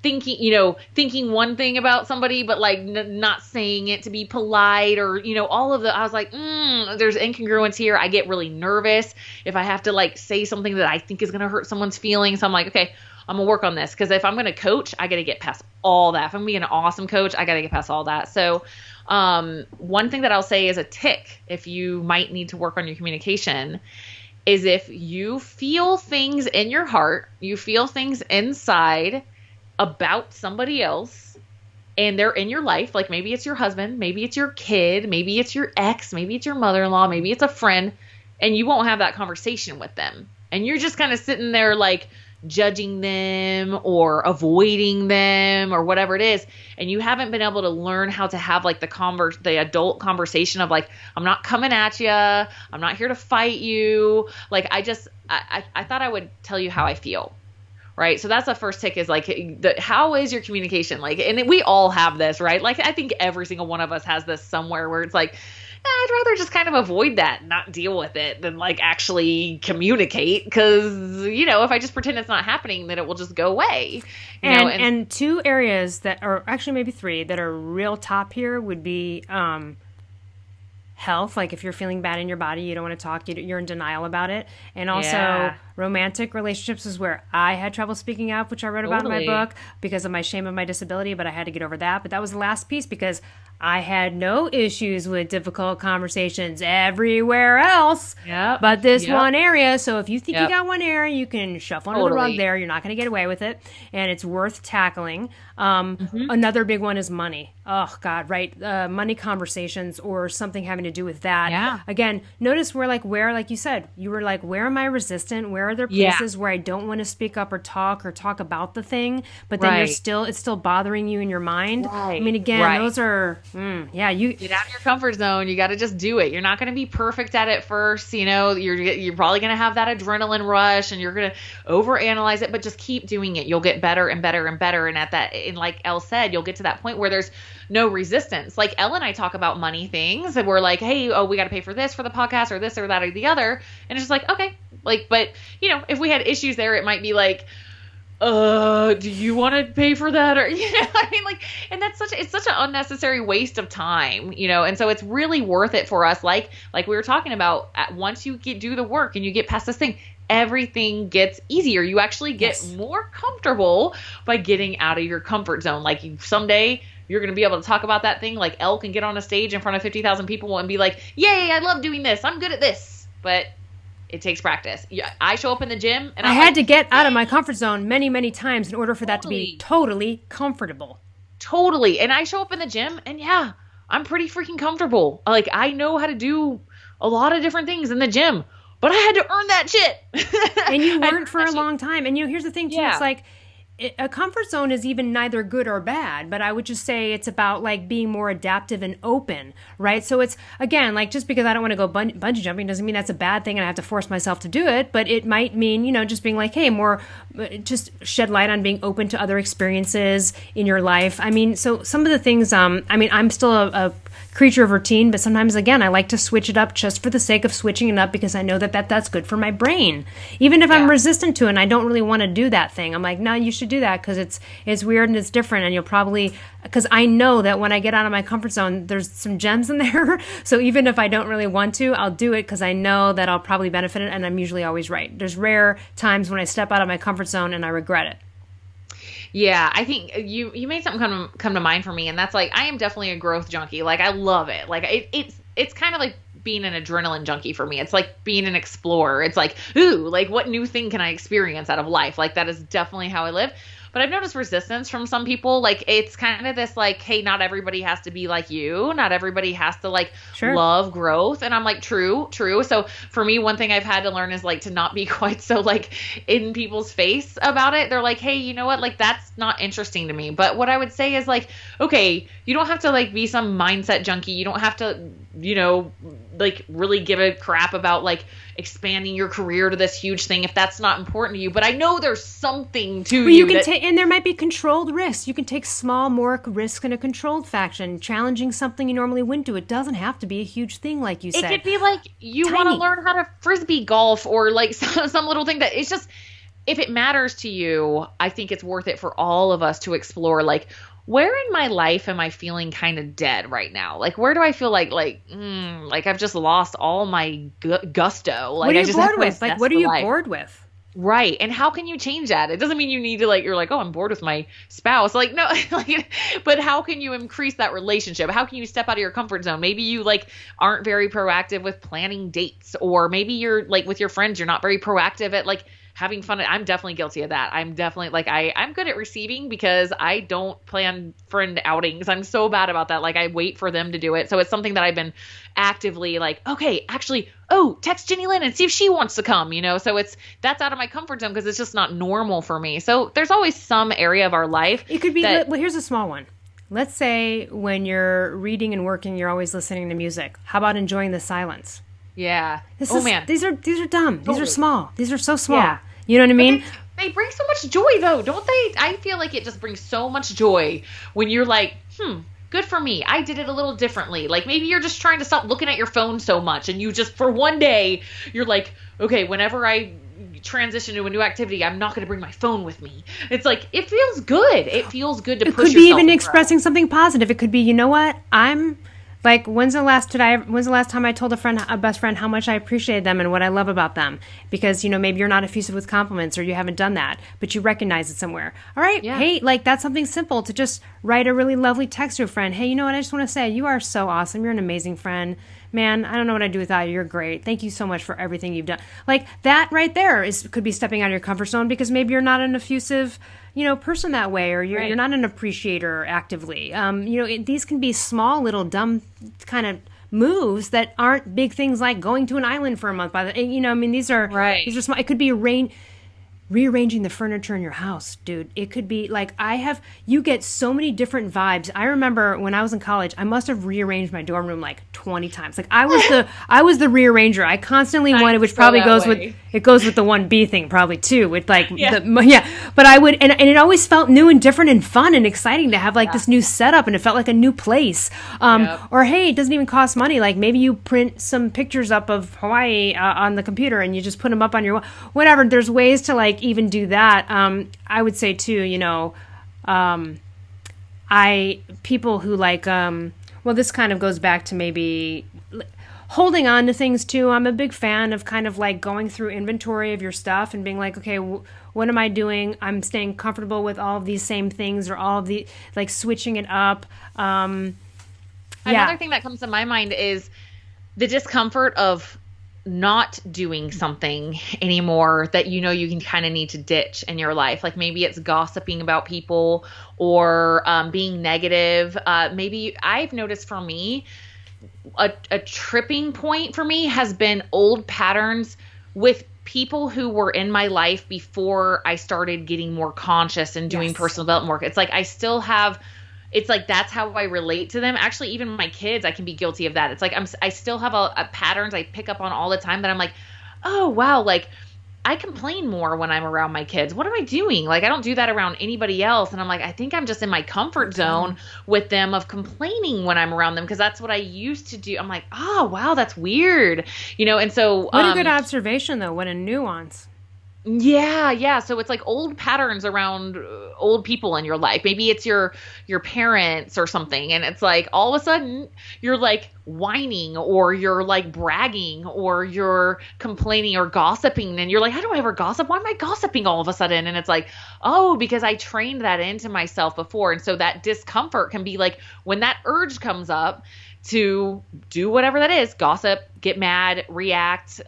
thinking one thing about somebody, but like not saying it to be polite or, I was like, there's incongruence here. I get really nervous if I have to like say something that I think is going to hurt someone's feelings. So I'm like, okay, I'm going to work on this because if I'm going to coach, I got to get past all that. If I'm being an awesome coach, I got to get past all that. So one thing that I'll say is a tick if you might need to work on your communication is if you feel things in your heart, you feel things inside about somebody else and they're in your life, like maybe it's your husband, maybe it's your kid, maybe it's your ex, maybe it's your mother-in-law, maybe it's a friend, and you won't have that conversation with them. And you're just kind of sitting there like judging them or avoiding them or whatever it is. And you haven't been able to learn how to have like the adult conversation of like, I'm not coming at you. I'm not here to fight you. Like, I thought I would tell you how I feel. Right. So that's the first tick is like, how is your communication? Like, and we all have this, right? Like, I think every single one of us has this somewhere where it's like, I'd rather just kind of avoid that, not deal with it than like actually communicate. Cause if I just pretend it's not happening, then it will just go away. And two areas that are actually maybe three that are real top here would be, health, like if you're feeling bad in your body, you don't want to talk, you're in denial about it. And also romantic relationships is where I had trouble speaking up, which I wrote about in my book because of my shame of my disability, but I had to get over that. But that was the last piece because I had no issues with difficult conversations everywhere else, but this one area. So if you think you got one area, you can shuffle under the rug there. You're not going to get away with it, and it's worth tackling. Another big one is money. Oh God, right? Money conversations or something having to do with that. Yeah. Again, notice where, like you said, you were like, where am I resistant? Where are there places where I don't want to speak up or talk about the thing, but then it's still bothering you in your mind. Right. I mean, again, those are, you get out of your comfort zone. You got to just do it. You're not going to be perfect at it first. You're probably going to have that adrenaline rush and you're going to overanalyze it, but just keep doing it. You'll get better and better and better. And like Elle said, you'll get to that point where there's no resistance. Like Elle and I talk about money things and we're like, hey, we got to pay for this for the podcast or this or that or the other. And it's just like, okay, Like, but if we had issues there, it might be like, do you want to pay for that? Or, I mean, like, and it's such an unnecessary waste of time, and so it's really worth it for us. Like we were talking about, once you do the work and you get past this thing, everything gets easier. You actually get more comfortable by getting out of your comfort zone. Like, someday you're going to be able to talk about that thing. Like, Elle can get on a stage in front of 50,000 people and be like, yay, I love doing this. I'm good at this. But it takes practice. Yeah, I show up in the gym and I had to get out of my comfort zone many, many times in order for that to be totally comfortable. Totally. And I show up in the gym and I'm pretty freaking comfortable. Like, I know how to do a lot of different things in the gym, but I had to earn that shit. And you weren't for a long time. And here's the thing too. It's like, a comfort zone is even neither good or bad, but I would just say it's about like being more adaptive and open, right? So it's, again, like, just because I don't want to go bungee jumping doesn't mean that's a bad thing and I have to force myself to do it, but it might mean, just being like, hey, more, just shed light on being open to other experiences in your life. I mean, so some of the things, I'm still a creature of routine, but sometimes, again, I like to switch it up just for the sake of switching it up because I know that's good for my brain. Even if I'm resistant to it and I don't really want to do that thing, I'm like, no, you should do that because it's weird and it's different, and you'll probably, because I know that when I get out of my comfort zone, there's some gems in there. So even if I don't really want to, I'll do it because I know that I'll probably benefit it, and I'm usually always right. There's rare times when I step out of my comfort zone and I regret it. Yeah, I think you made something come to mind for me, and that's like, I am definitely a growth junkie. Like, I love it. Like, it's kind of like being an adrenaline junkie for me. It's like being an explorer. It's like, ooh, like, what new thing can I experience out of life? Like, that is definitely how I live. But I've noticed resistance from some people. Like, it's kind of this like, hey, not everybody has to be like you. Not everybody has to like love growth. And I'm like, true. So for me, one thing I've had to learn is like to not be quite so like in people's face about it. They're like, hey, you know what? Like, that's not interesting to me. But what I would say is like, okay, you don't have to like be some mindset junkie. You don't have to, like really give a crap about like expanding your career to this huge thing if that's not important to you. But I know there's something to you can take, and there might be controlled risks. You can take small, more risk in a controlled fashion, challenging something you normally wouldn't do. It doesn't have to be a huge thing, like you said. It could be like you want to learn how to frisbee golf, or like some little thing that it's just, if it matters to you, I think it's worth it for all of us to explore, like, where in my life am I feeling kind of dead right now? Like, where do I feel like I've just lost all my gusto? Like, what are you bored with? Like, what are you bored with? Right. And how can you change that? It doesn't mean you need to like, you're like, oh, I'm bored with my spouse. Like, no, like, but how can you increase that relationship? How can you step out of your comfort zone? Maybe you like aren't very proactive with planning dates, or maybe you're like with your friends, you're not very proactive at like having fun. I'm definitely guilty of that. I'm definitely like, I'm good at receiving because I don't plan friend outings. I'm so bad about that. Like, I wait for them to do it. So it's something that I've been actively like, okay, actually, text Jenny Lynn and see if she wants to come, So that's out of my comfort zone because it's just not normal for me. So there's always some area of our life. It could be, well, here's a small one. Let's say when you're reading and working, you're always listening to music. How about enjoying the silence? Yeah. Man. These are dumb. These are small. These are so small. Yeah. You know what I mean? They bring so much joy, though, don't they? I feel like it just brings so much joy when you're like, good for me. I did it a little differently. Like, maybe you're just trying to stop looking at your phone so much, and you just, for one day, you're like, okay, whenever I transition to a new activity, I'm not going to bring my phone with me. It's like, it feels good. It feels good to push yourself. It could be even expressing something positive. It could be, you know what? Like, when's the last time I told a best friend how much I appreciated them and what I love about them? Because, maybe you're not effusive with compliments, or you haven't done that, but you recognize it somewhere. All right. Yeah. Hey, like, that's something simple to just write a really lovely text to a friend. Hey, you know what? I just want to say you are so awesome. You're an amazing friend. Man, I don't know what I'd do without you. You're great. Thank you so much for everything you've done. Like, that right there could be stepping out of your comfort zone because maybe you're not an effusive person that way, or you're not an appreciator actively. These can be small, little, dumb kind of moves that aren't big things like going to an island for a month. These are small. It could be rearranging the furniture in your house, dude. It could be like, you get so many different vibes. I remember when I was in college, I must have rearranged my dorm room like 20 times. Like, I was the rearranger. I constantly wanted, which probably goes with, it goes with the 1B thing probably too, with like, but I would, and it always felt new and different and fun and exciting to have like this new setup, and it felt like a new place. Or hey, it doesn't even cost money. Like maybe you print some pictures up of Hawaii on the computer and you just put them up on your, whatever. There's ways to like even do that. I would say too, people who like, well, this kind of goes back to maybe holding on to things too. I'm a big fan of kind of like going through inventory of your stuff and being like, okay, what am I doing? I'm staying comfortable with all of these same things, or all of the, like, switching it up. Another thing that comes to my mind is the discomfort of not doing something anymore that you can kind of need to ditch in your life. Like maybe it's gossiping about people, or being negative. Maybe I've noticed for me, a tripping point for me has been old patterns with people who were in my life before I started getting more conscious and doing personal development work. It's like I still have, it's like that's how I relate to them. Actually, even my kids, I can be guilty of that. It's like I still have a patterns I pick up on all the time that I'm like, oh wow, like I complain more when I'm around my kids. What am I doing? Like I don't do that around anybody else. And I'm like, I think I'm just in my comfort zone with them of complaining when I'm around them, because that's what I used to do. I'm like, oh wow, that's weird. And so what a good observation though. What a nuance. Yeah. So it's like old patterns around old people in your life. Maybe it's your parents or something. And it's like all of a sudden you're like whining, or you're like bragging, or you're complaining or gossiping. And you're like, I don't ever gossip. Why am I gossiping all of a sudden? And it's like, oh, because I trained that into myself before. And so that discomfort can be like when that urge comes up to do whatever that is, gossip, get mad, react,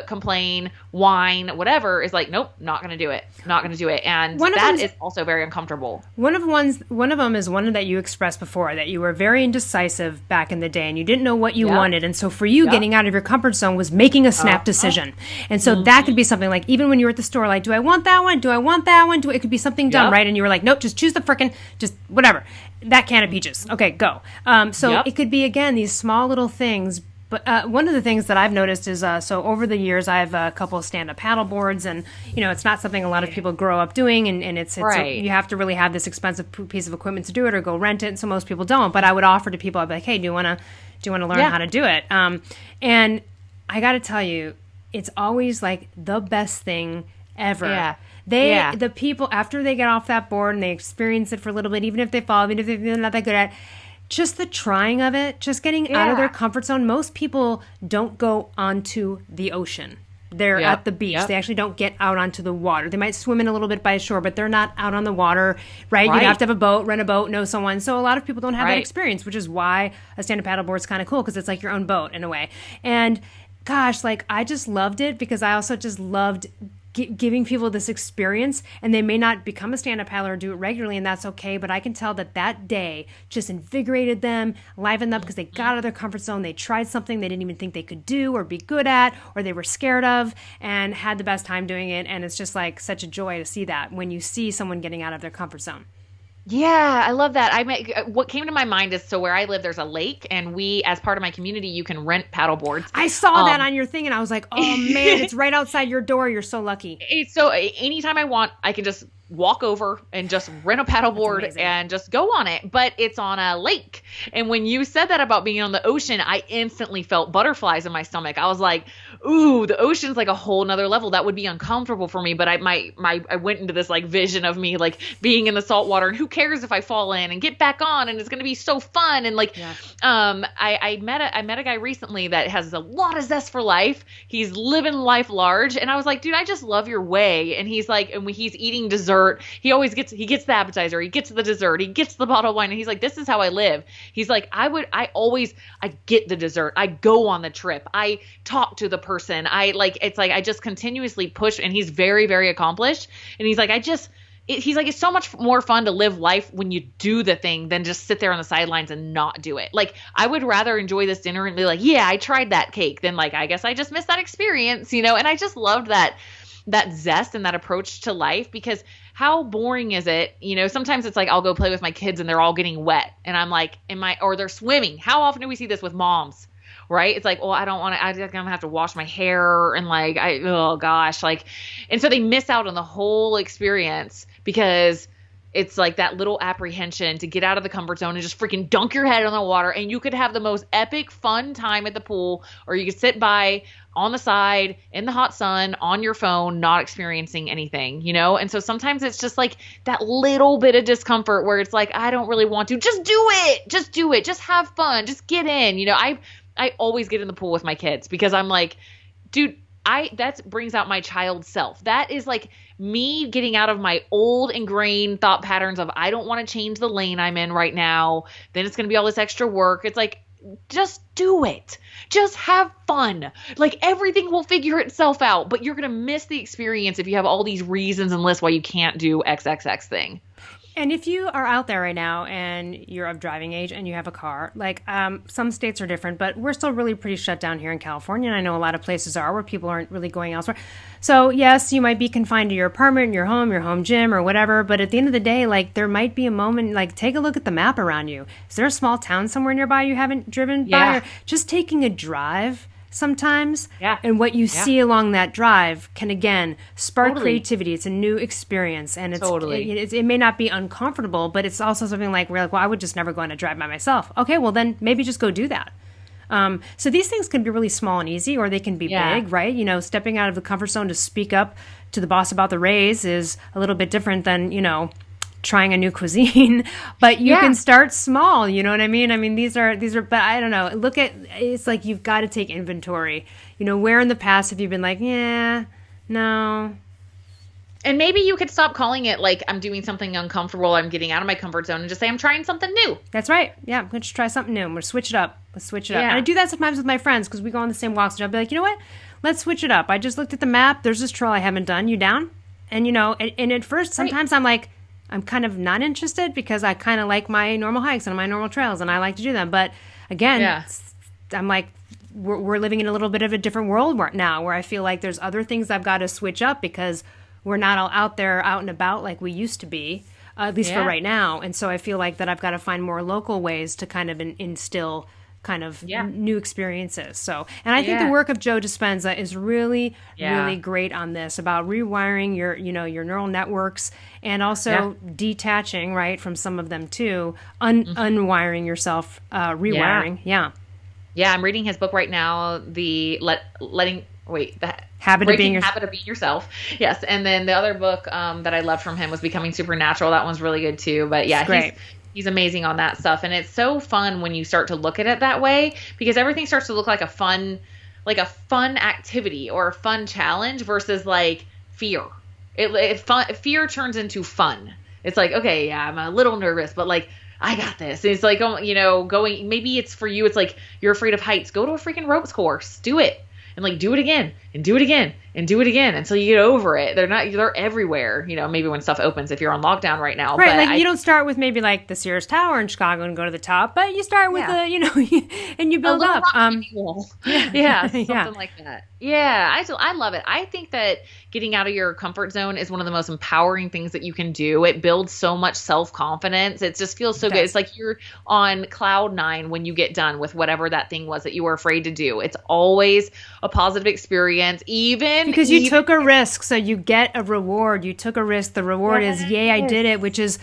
complain, whine, whatever, is like, nope, not going to do it. Not going to do it. And that is also very uncomfortable. One of them is one that you expressed before, that you were very indecisive back in the day and you didn't know what you wanted. And so for you, getting out of your comfort zone was making a snap decision. And so that could be something like, even when you were at the store, like, do I want that one? Do I want that one? It could be something dumb, right? And you were like, nope, just choose the frickin', just whatever. That can of peaches. Okay, go. It could be, again, these small little things. But one of the things that I've noticed is, so over the years, I have a couple of stand-up paddle boards, and, it's not something a lot of people grow up doing, and it's you have to really have this expensive piece of equipment to do it, or go rent it, so most people don't. But I would offer to people, I'd be like, hey, do you want to learn how to do it? And I got to tell you, it's always like the best thing ever. The people, after they get off that board and they experience it for a little bit, even if they fall, even if they're not that good at it, just the trying of it, just getting out of their comfort zone. Most people don't go onto the ocean. They're at the beach. They actually don't get out onto the water. They might swim in a little bit by shore, but they're not out on the water, right? You have to have a boat, rent a boat, know someone. So a lot of people don't have that experience, which is why a stand-up paddleboard is kind of cool, because it's like your own boat in a way. And gosh, like I just loved it, because I also just loved giving people this experience, and they may not become a stand-up paddler or do it regularly, and that's okay, but I can tell that day just invigorated them, livened up, because they got out of their comfort zone, they tried something they didn't even think they could do or be good at, or they were scared of, and had the best time doing it. And it's just like such a joy to see that when you see someone getting out of their comfort zone. Yeah, I love that. What came to my mind is, so where I live, there's a lake, and we, as part of my community, you can rent paddle boards. I saw that on your thing, and I was like, oh man, it's right outside your door. You're so lucky. So anytime I want, I can just walk over and just rent a paddleboard and just go on it. But it's on a lake. And when you said that about being on the ocean, I instantly felt butterflies in my stomach. I was like, ooh, the ocean's like a whole nother level. That would be uncomfortable for me. But I went into this like vision of me like being in the salt water, and who cares if I fall in and get back on, and it's going to be so fun. And like, I met a guy recently that has a lot of zest for life. He's living life large. And I was like, dude, I just love your way. And he's like, and when he's eating dessert, he gets the appetizer, he gets the dessert, he gets the bottle of wine, and he's like, this is how I live. He's like, I get the dessert, I go on the trip, I talk to the person, it's like I just continuously push. And he's very, very accomplished, and he's like, he's like, it's so much more fun to live life when you do the thing than just sit there on the sidelines and not do it. Like, I would rather enjoy this dinner and be like, yeah, I tried that cake, than like, I guess I just missed that experience, and I just loved that zest and that approach to life. Because how boring is it? Sometimes it's like, I'll go play with my kids and they're all getting wet, and I'm like, or they're swimming. How often do we see this with moms right? It's like, well, I don't want to, I'm going to have to wash my hair and like, oh gosh, like, and so they miss out on the whole experience because it's like that little apprehension to get out of the comfort zone and just freaking dunk your head on the water. And you could have the most epic fun time at the pool, or you could sit by on the side in the hot sun on your phone, not experiencing anything, you know? And so sometimes it's just like that little bit of discomfort where it's like, I don't really want to. Just do it. Just do it. Just have fun. Just get in. You know, I always get in the pool with my kids because I'm like, dude, that brings out my child self. That is like me getting out of my old ingrained thought patterns of I don't want to change the lane I'm in right now. Then it's going to be all this extra work. It's like, just do it. Just have fun. Like everything will figure itself out, but you're going to miss the experience if you have all these reasons and lists why you can't do XXX thing. And if you are out there right now and you're of driving age and you have a car, like some states are different, but we're still really pretty shut down here in California. And I know a lot of places are where people aren't really going elsewhere. So yes, you might be confined to your apartment, your home gym or whatever. But at the end of the day, like there might be a moment, like take a look at the map around you. Is there a small town somewhere nearby you haven't driven by? Or just taking a drive sometimes. Yeah. And what you see along that drive can, again, spark creativity. It's a new experience. And it may not be uncomfortable, but it's also something like, we're like, well, I would just never go on a drive by myself. Okay, well, then maybe just go do that. So these things can be really small and easy, or they can be big, right? You know, stepping out of the comfort zone to speak up to the boss about the raise is a little bit different than, you know, trying a new cuisine, but you can start small. You know what I mean? I mean, these are, but I don't know. It's like, you've got to take inventory. You know, where in the past have you been like, yeah, no. And maybe you could stop calling it like, I'm doing something uncomfortable, I'm getting out of my comfort zone, and just say, I'm trying something new. That's right. Yeah. I'm going to try something new. I'm going to switch it up. Let's switch it up. And I do that sometimes with my friends because we go on the same walks, and I'll be like, you know what? Let's switch it up. I just looked at the map. There's this trail I haven't done. You down? And, you know, and at first, sometimes I'm like, I'm kind of not interested because I kind of like my normal hikes and my normal trails and I like to do them. But again, I'm like, we're living in a little bit of a different world now where I feel like there's other things I've got to switch up because we're not all out there out and about like we used to be, at least for right now. And so I feel like that I've got to find more local ways to kind of instill kind of new experiences. So, and I think the work of Joe Dispenza is really, really great on this about rewiring your neural networks and also detaching, right, from some of them too, unwiring yourself, rewiring. Yeah, I'm reading his book right now, the Habit of Being Yourself. Yes. And then the other book that I loved from him was Becoming Supernatural. That one's really good too. But yeah, he's amazing on that stuff. And it's so fun when you start to look at it that way because everything starts to look like a fun activity or a fun challenge versus like fear. Fear turns into fun. It's like, okay, yeah, I'm a little nervous, but like, I got this. And it's like, you know, maybe it's for you. It's like, you're afraid of heights. Go to a freaking ropes course. Do it. And like, do it again and do it again and do it again until you get over it. They're everywhere, you know, maybe when stuff opens, if you're on lockdown right now. Right. But like you don't start with maybe like the Sears Tower in Chicago and go to the top, but you start with and you build up. Something like that. Yeah. I love it. I think that getting out of your comfort zone is one of the most empowering things that you can do. It builds so much self-confidence. It just feels so good. It's like you're on cloud 9 when you get done with whatever that thing was that you were afraid to do. It's always a positive experience, because you took a risk, so you get a reward. You took a risk. The reward is, yay, I did it, which is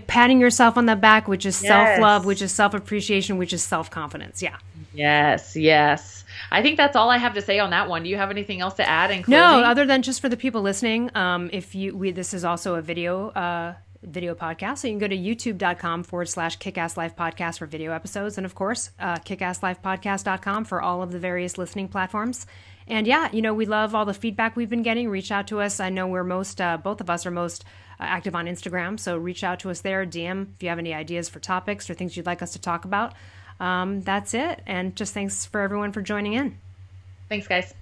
patting yourself on the back, which is self-love, which is self-appreciation, which is self-confidence. Yeah. Yes. I think that's all I have to say on that one. Do you have anything else to add in closing? No, other than just for the people listening, this is also a video podcast. So you can go to youtube.com/kickasslifepodcast for video episodes. And of course, kickasslifepodcast.com for all of the various listening platforms. And we love all the feedback we've been getting. Reach out to us. I know we're both of us are most active on Instagram. So reach out to us there, DM if you have any ideas for topics or things you'd like us to talk about. That's it. And just thanks for everyone for joining in. Thanks, guys.